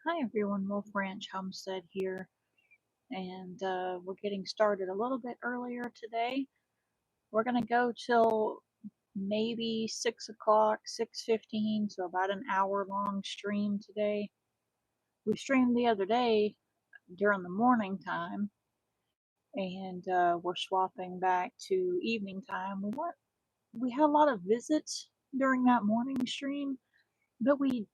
Hi everyone, Wolf Ranch Homestead here, and we're getting started a little bit earlier today. We're gonna go till maybe 6 o'clock, 6:15, so about an hour long stream today. We streamed the other day during the morning time, and we're swapping back to evening time. We had a lot of visits during that morning stream, but we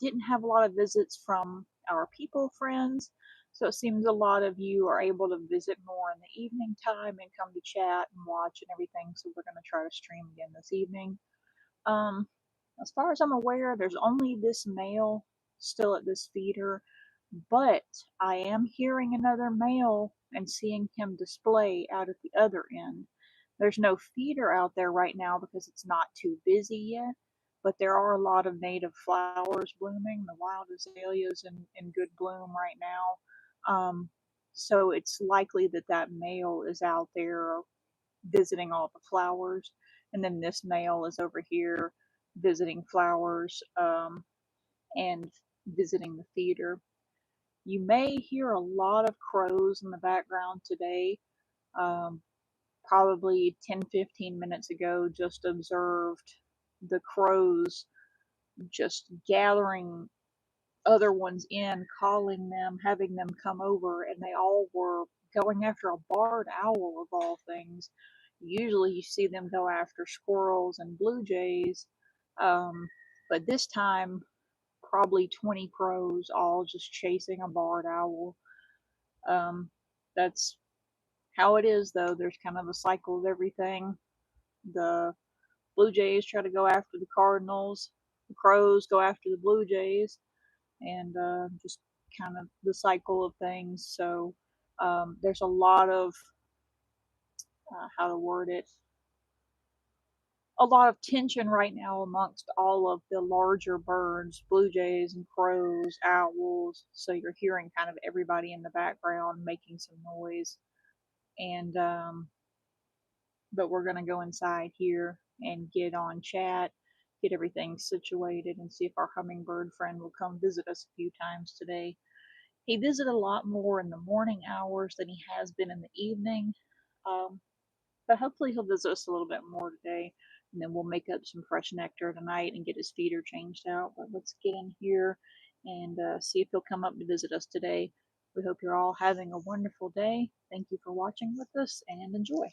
didn't have a lot of visits from our people friends. So it seems a lot of you are able to visit more in the evening time and come to chat and watch and everything. So we're going to try to stream again this evening. Um, as far as I'm aware, there's only this male still at this feeder, but I am hearing another male and seeing him display out at the other end. There's no feeder out there right now because it's not too busy yet, but there are a lot of native flowers blooming. The wild azaleas in good bloom right now. So it's likely that that male is out there visiting all the flowers, and then this male is over here visiting flowers and visiting the feeder. You may hear a lot of crows in the background today. Um, Probably 10-15 minutes ago, just observed the crows just gathering other ones in, calling them, having them come over, and they all were going after a barred owl of all things. Usually you see them go after squirrels and blue jays, um, but this time probably 20 crows all just chasing a barred owl. Um, that's how it is, though. There's kind of a cycle of everything. The Blue Jays try to go after the Cardinals, the Crows go after the Blue Jays, and just kind of the cycle of things. So there's a lot of, how to word it, a lot of tension right now amongst all of the larger birds, blue jays and crows, owls. So you're hearing kind of everybody in the background making some noise. And but we're gonna go inside here and get on chat, get everything situated, and see if our hummingbird friend will come visit us a few times today. He visited a lot more in the morning hours than he has been in the evening. Um, but hopefully he'll visit us a little bit more today, and then we'll make up some fresh nectar tonight and get his feeder changed out. But let's get in here and see if he'll come up to visit us today. We hope you're all having a wonderful day. Thank you for watching with us and enjoy.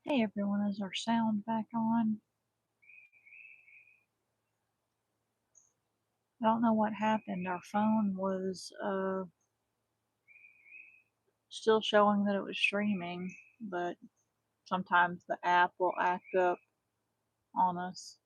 Hey everyone, is our sound back on? I don't know what happened. Our phone was still showing that it was streaming, but sometimes the app will act up on us.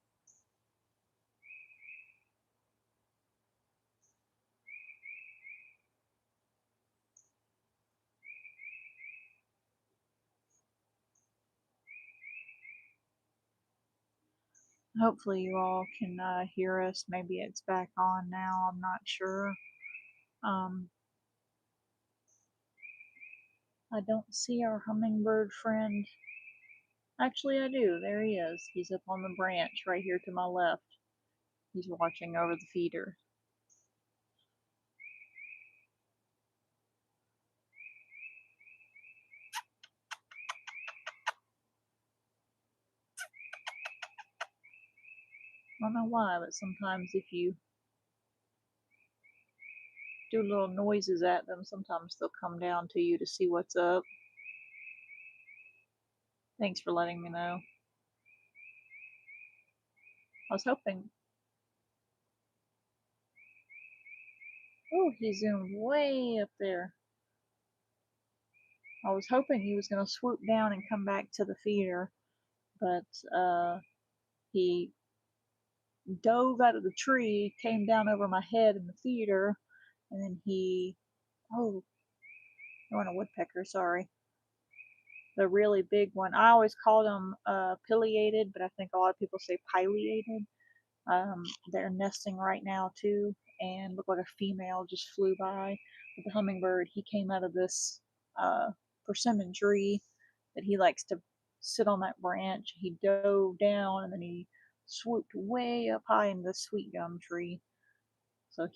Hopefully you all can hear us. Maybe it's back on now. I'm not sure. Um, I don't see our hummingbird friend. Actually, I do. There he is. He's up on the branch right here to my left. He's watching over the feeder. I don't know why, but sometimes if you do little noises at them, sometimes they'll come down to you to see what's up. Thanks for letting me know. I was hoping. Oh, he zoomed way up there. I was hoping he was going to swoop down and come back to the feeder, but he dove out of the tree, came down over my head in the feeder, and then he. Oh, I want a woodpecker, sorry. The really big one. I always called them pileated, but I think a lot of people say pileated. They're nesting right now too, and looked like a female just flew by. But the hummingbird, he came out of this persimmon tree that he likes to sit on that branch. He dove down and then he swooped way up high in the sweet gum tree. So uh,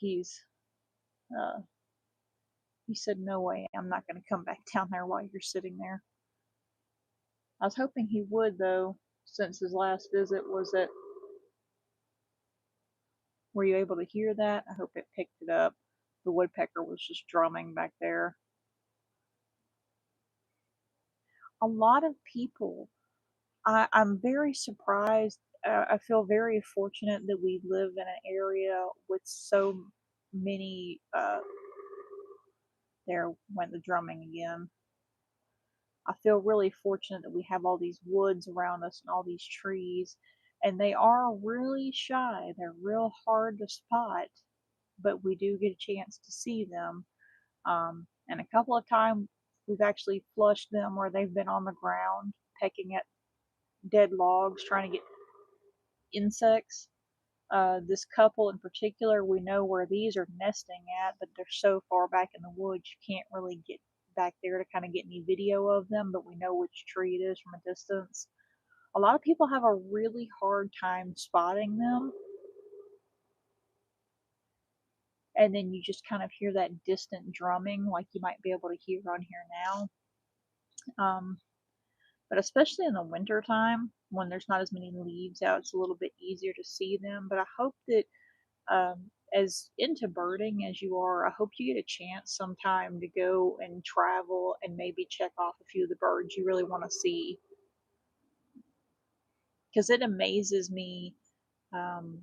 he said, "No way, I'm not going to come back down there while you're sitting there." I was hoping he would though, since his last visit was at. Were you able to hear that? I hope it picked it up. The woodpecker was just drumming back there. A lot of people, I'm very surprised. I feel very fortunate that we live in an area with so many. There went the drumming again. I feel really fortunate that we have all these woods around us and all these trees, and they are really shy. They're real hard to spot, but we do get a chance to see them. And a couple of times we've actually flushed them where they've been on the ground pecking at dead logs trying to get insects. This couple in particular, we know where these are nesting at, but they're so far back in the woods you can't really get back there to kind of get any video of them, but we know which tree it is from a distance. A lot of people have a really hard time spotting them, and then you just kind of hear that distant drumming like you might be able to hear on here now. Um, but especially in the winter time when there's not as many leaves out, it's a little bit easier to see them. But I hope that as into birding as you are, I hope you get a chance sometime to go and travel and maybe check off a few of the birds you really want to see, because it amazes me um,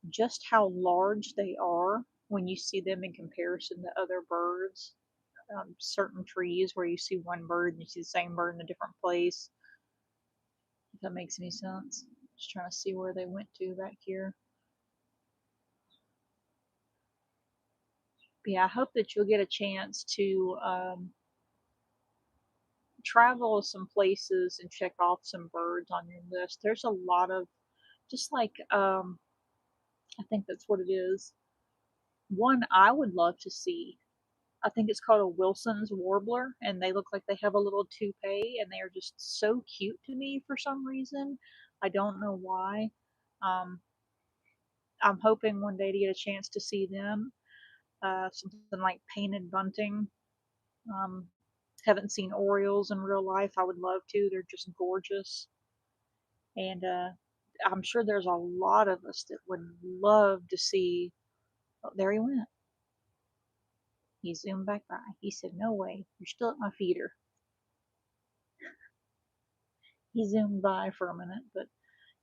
just how large they are when you see them in comparison to other birds. Certain trees where you see one bird and you see the same bird in a different place. If that makes any sense. Just trying to see where they went to back here. But yeah, I hope that you'll get a chance to travel some places and check off some birds on your list. There's a lot of, just like, I think that's what it is. One I would love to see, I think it's called a Wilson's warbler, and they look like they have a little toupee, and they are just so cute to me for some reason. I don't know why. Um, I'm hoping one day to get a chance to see them. Something like painted bunting. Um, haven't seen orioles in real life. I would love to. They're just gorgeous. And I'm sure there's a lot of us that would love to see. Oh, there he went. He zoomed back by. He said, "No way. You're still at my feeder." he zoomed by for a minute, but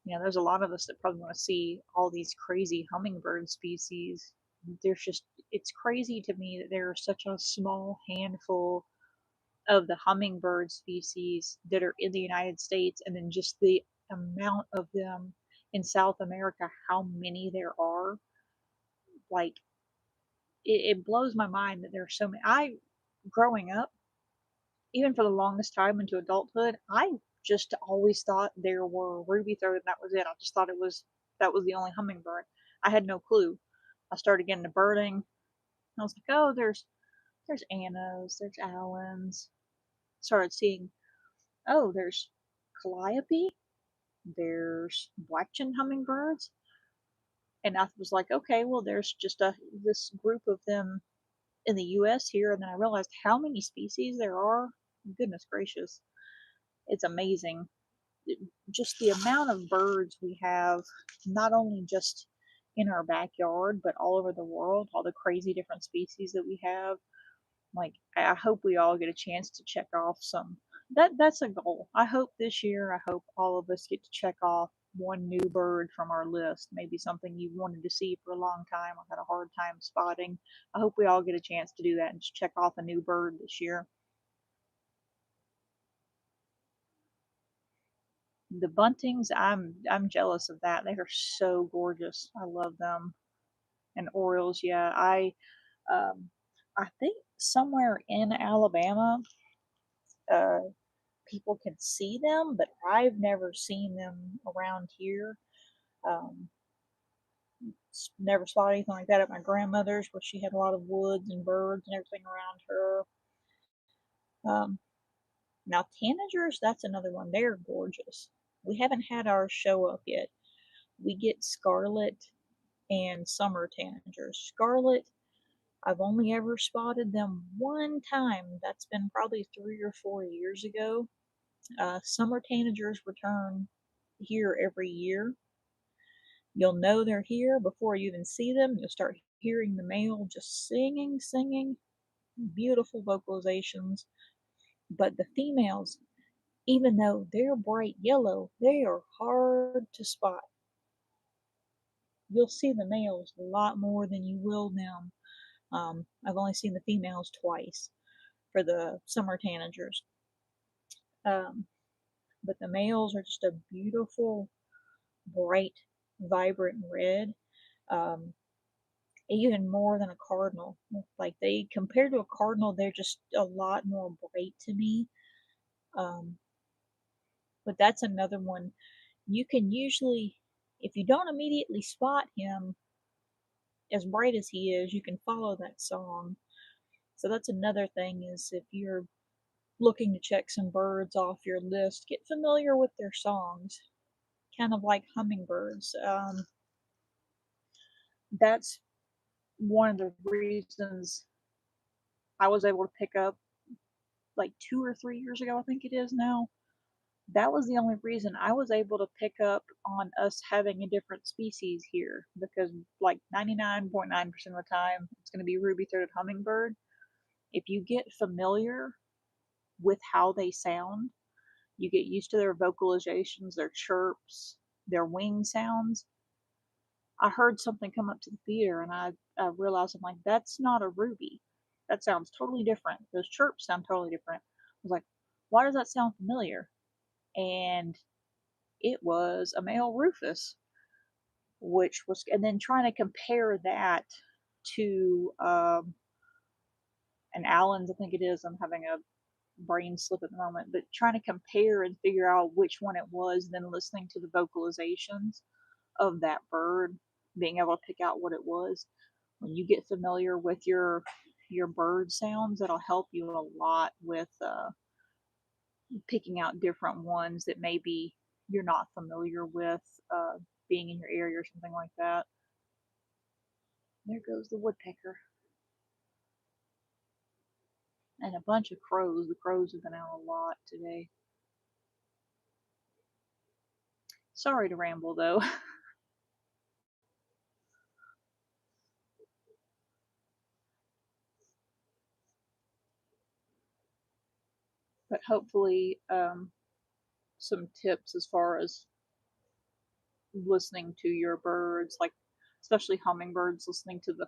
there's a lot of us that probably want to see all these crazy hummingbird species. There's just it's crazy to me that there are such a small handful of the hummingbird species that are in the United States, and then just the amount of them in South America, how many there are. Like it blows my mind that there are so many. Growing up, even for the longest time into adulthood, I just always thought there were ruby throat and that was it. I just thought that was the only hummingbird. I had no clue. I started getting to birding. I was like, oh, there's Annas, there's Allens. Started seeing, oh, there's Calliope, there's black-chinned hummingbirds, and I was like, okay, well, there's just this group of them in the U.S. here, and then I realized how many species there are. Goodness gracious, it's amazing. Just the amount of birds we have, not only just in our backyard, but all over the world, all the crazy different species that we have. Like, I hope we all get a chance to check off some. That's a goal. I hope this year, I hope all of us get to check off one new bird from our list. Maybe something you wanted to see for a long time or had a hard time spotting. I hope we all get a chance to do that and just check off a new bird this year. The buntings, I'm jealous of that. They are so gorgeous. I love them. And orioles, yeah. Um I think somewhere in Alabama, uh people can see them, but I've never seen them around here. Um, Never saw anything like that at my grandmother's, where she had a lot of woods and birds and everything around her. Um, Now, tanagers, that's another one. They're gorgeous. We haven't had ours show up yet. We get scarlet and summer tanagers. Scarlet, I've only ever spotted them one time. That's been probably 3 or 4 years ago. Summer tanagers return here every year. You'll know they're here before you even see them. You'll start hearing the male just singing, beautiful vocalizations. But the females, even though they're bright yellow, they are hard to spot. You'll see the males a lot more than you will them. I've only seen the females twice for the summer tanagers. Um, but the males are just a beautiful, bright, vibrant red. Um, Even more than a cardinal. Like, they, compared to a cardinal, they're just a lot more bright to me. Um, but that's another one. You can usually, if you don't immediately spot him, as bright as he is, you can follow that song. So that's another thing, is if you're looking to check some birds off your list, get familiar with their songs, kind of like hummingbirds. That's one of the reasons I was able to pick up, like 2 or 3 years ago, I think it is now. That was the only reason I was able to pick up on us having a different species here, because like 99.9% of the time it's going to be ruby-throated hummingbird. If you get familiar with how they sound, you get used to their vocalizations, their chirps, their wing sounds. I heard something come up to the theater, and I realized, I'm like, that's not a ruby. That sounds totally different. Those chirps sound totally different. I was like, why does that sound familiar? And it was a male rufus, which was, and then trying to compare that to an Allen's, I think it is. I'm having a brain slip at the moment, but trying to compare and figure out which one it was, then listening to the vocalizations of that bird, being able to pick out what it was. When you get familiar with your bird sounds, that'll help you a lot with picking out different ones that maybe you're not familiar with, being in your area or something like that. There goes the woodpecker. And a bunch of crows. The crows have been out a lot today. Sorry to ramble though. But hopefully, some tips as far as listening to your birds, like especially hummingbirds, listening to the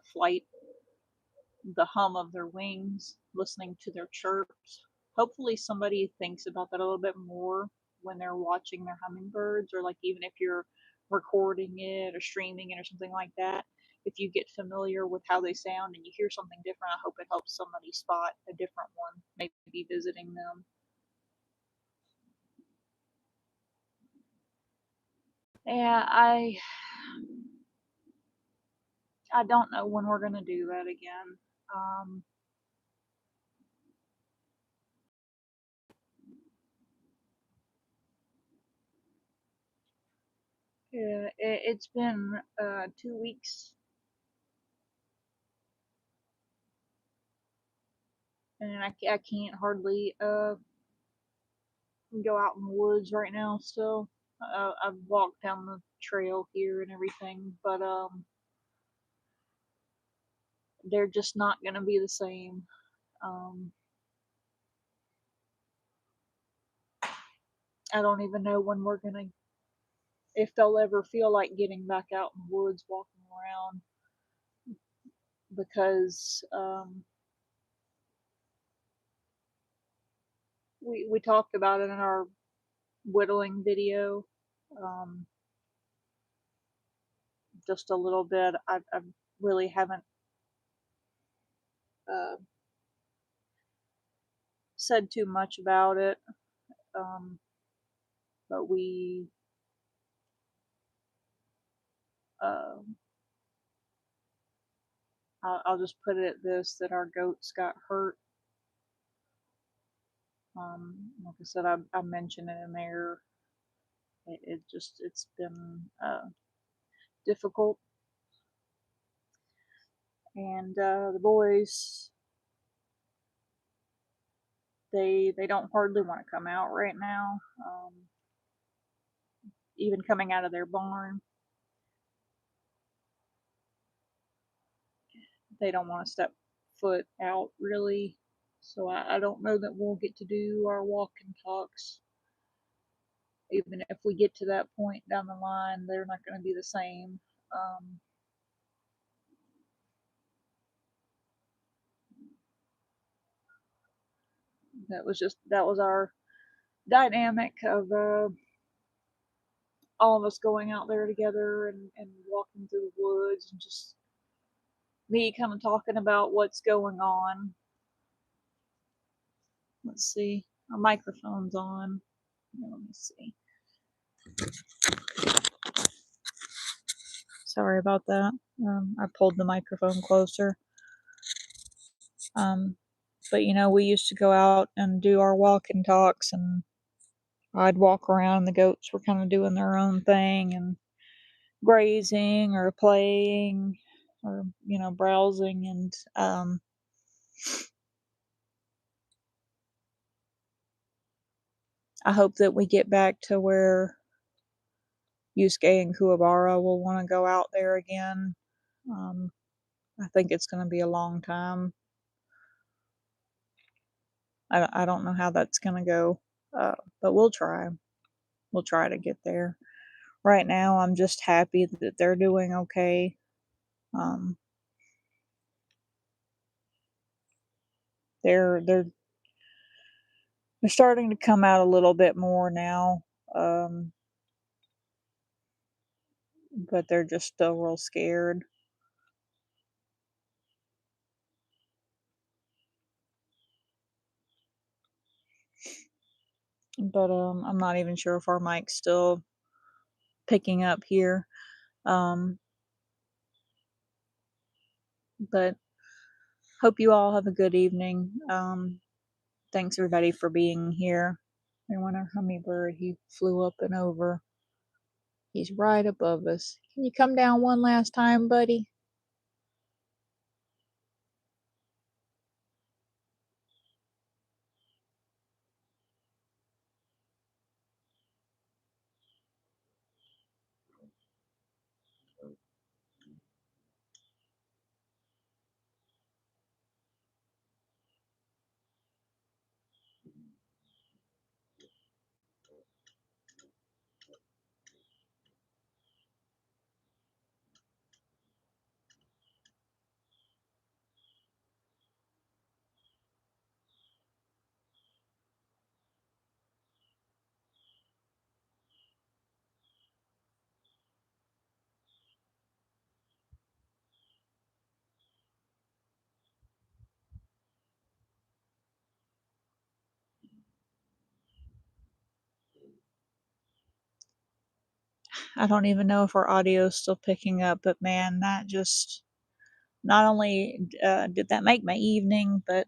hum of their wings, listening to their chirps. Hopefully, somebody thinks about that a little bit more when they're watching their hummingbirds, or like even if you're recording it or streaming it or something like that. If you get familiar with how they sound and you hear something different, I hope it helps somebody spot a different one, maybe visiting them. Yeah, I don't know when we're gonna do that again. Um, yeah, it's been 2 weeks, and I can't hardly go out in the woods right now. Still, I've walked down the trail here and everything, but they're just not gonna be the same. Um, I don't even know when we're gonna, if they'll ever feel like getting back out in the woods, walking around, because we talked about it in our whittling video, um, just a little bit. I really haven't uh, said too much about it, um, but uh, I'll just put it at this: that our goats got hurt. Like I said, I mentioned it in there. It's been difficult, and the boys, they don't hardly want to come out right now. Even coming out of their barn, they don't want to step foot out really. So I don't know that we'll get to do our walk and talks. Even if we get to that point down the line, they're not going to be the same. Um, that was our dynamic of all of us going out there together and walking through the woods, and just me kind of talking about what's going on. Let's see, our microphone's on. Let me see. Sorry about that. I pulled the microphone closer. Um, but we used to go out and do our walk and talks, and I'd walk around, and the goats were kind of doing their own thing and grazing or playing or browsing, and I hope that we get back to where Yusuke and Kuwabara will want to go out there again. Um, I think it's going to be a long time. I don't know how that's going to go, but we'll try. We'll try to get there. Right now, I'm just happy that they're doing okay. Um, they're starting to come out a little bit more now, um, but they're just still real scared. But I'm not even sure if our mic's still picking up here. Um, but hope you all have a good evening. Thanks everybody for being here. And when our hummingbird, he flew up and over. He's right above us. Can you come down one last time, buddy? I don't even know if our audio is still picking up, but man, that just not only did that make my evening, but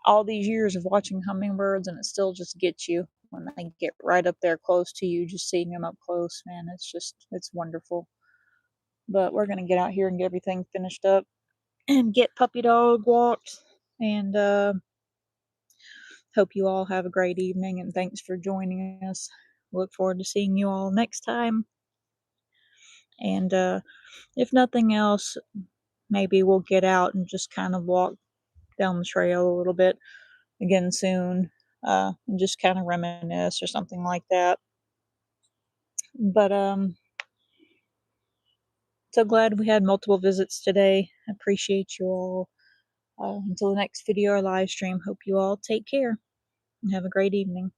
all these years of watching hummingbirds, and it still just gets you when they get right up there close to you, just seeing them up close, man, it's wonderful. But we're gonna get out here and get everything finished up and get puppy dog walked, and hope you all have a great evening, and thanks for joining us. Look forward to seeing you all next time. And if nothing else, maybe we'll get out and just kind of walk down the trail a little bit again soon, and just kind of reminisce or something like that. But so glad we had multiple visits today. I appreciate you all. Until the next video or live stream, hope you all take care and have a great evening.